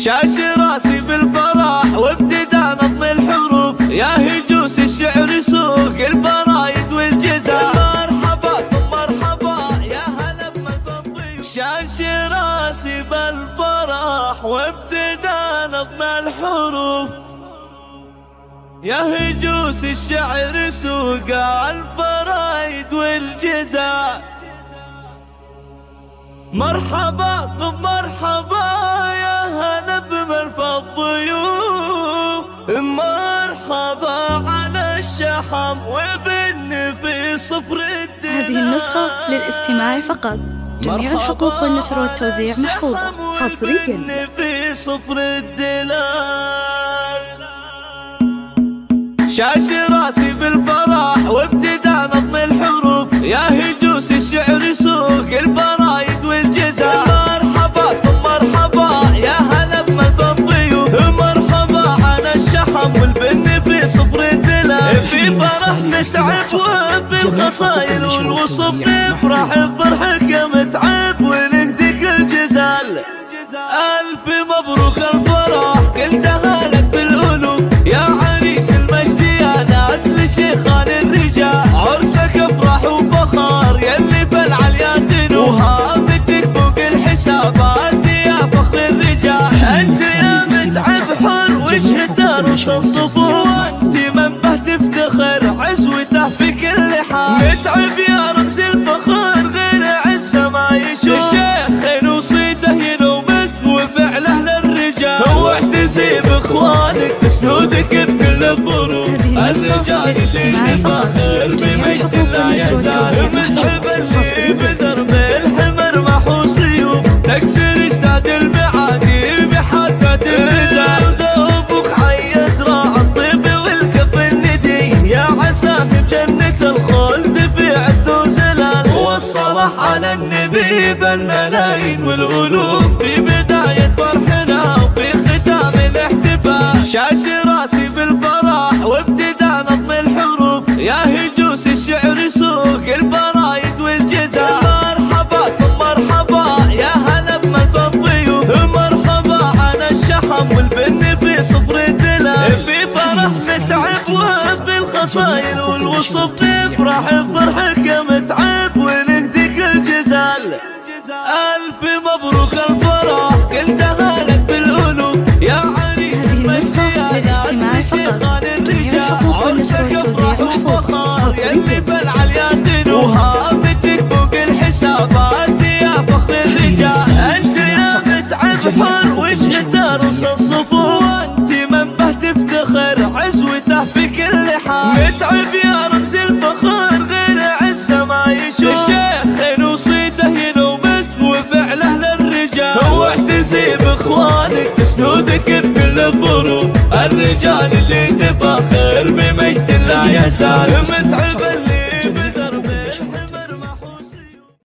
شاش راسي بالفرح وابتدى نظم الحروف، يا هجوس الشعر سوق الفرايد والجزاء. مرحبا ثم مرحبا يا هلا بمن الضيوف. شاش راسي بالفرح وابتدى نظم الحروف، يا هجوس الشعر سوق الفرايد والجزاء. مرحبا ثم مرحبا يا هلا بمن الضيوف. مرحبا على الشحم والبن في صفر الدلال. هذه النسخة للاستماع فقط، جميع الحقوق والنشر والتوزيع محفوظة حصريا في صفر الدلال. شاش راسي بالفرح وابتدى نظم الحروف، يا هجوس الشعر سوق الفرايد والجزاء. مرحبا ثم مرحبا يا هلا بمن الضيوف. مرحبا على الشحم والبن في صفر الدلال. في فرح نتعب وفي الخصايل والوصف نفرح بفرحك يا متعب ونهديك الجزال. ألف مبروك الفرح قلتها لك بالألوف، يا عريس المجد يا ناس لشيخان الرجال. عرسك افرح وفخار يلي في العليا تنوف، وهامتك فوق الحسابات يا فخر الرجال. انت يا متعب حر وجه ترص الصفوف، انت منبه تفتخر عزوته في كل حال. متعب يا رمز الفخر غير عزه ما يشوف، الشيخ وصيته ينومس وفعله للرجال. واحتسي باخوانك تسندك بكل الظروف، الرجال اللي فاخر بمجد لا يزال. متعب اللي بذرب الحمر محو سيوف، تكسر اجداد المعادي بحدة الرجال. ذوبك حيد راع الطيب والكف الندي، يا عساه بجنة الخلد في عد وزلال. والصلاح على النبي بالملايين والألوف، في بداية فرحنا وفي ختام الاحتفال. شاش راسي بالفرح وابتدى نظم الحروف، يا هجوس الشعر سوق الفرايد والجزاء. مرحبا ثم مرحبا يا هلا بمن الضيوف. مرحبا على الشحم والبن في صفر الدلال. في فرح نتعب وفي الخصايل والوصف نفرح بفرحك يا متعب ونهديك الجزال. ألف مبروك الفرح قلتها لك بالألوف، يا عريس المجد يا ناس لشيخان الرجال. عرسك افرح وفخار يلي في العليا تنوف، وهامتك فوق الحسابات يا فخر الرجال. انت يا متعب حر وجه ترص الصفوف، انت منبه تفتخر عزوته في كل حال. متعب يا رمز الفخر غير عزه ما يشوف، الشيخ وصيته ينومس وفعله للرجال. واحتسي باخوانك تسندك بكل الظروف، الرجال اللي تفاخر بمجد لا يزال.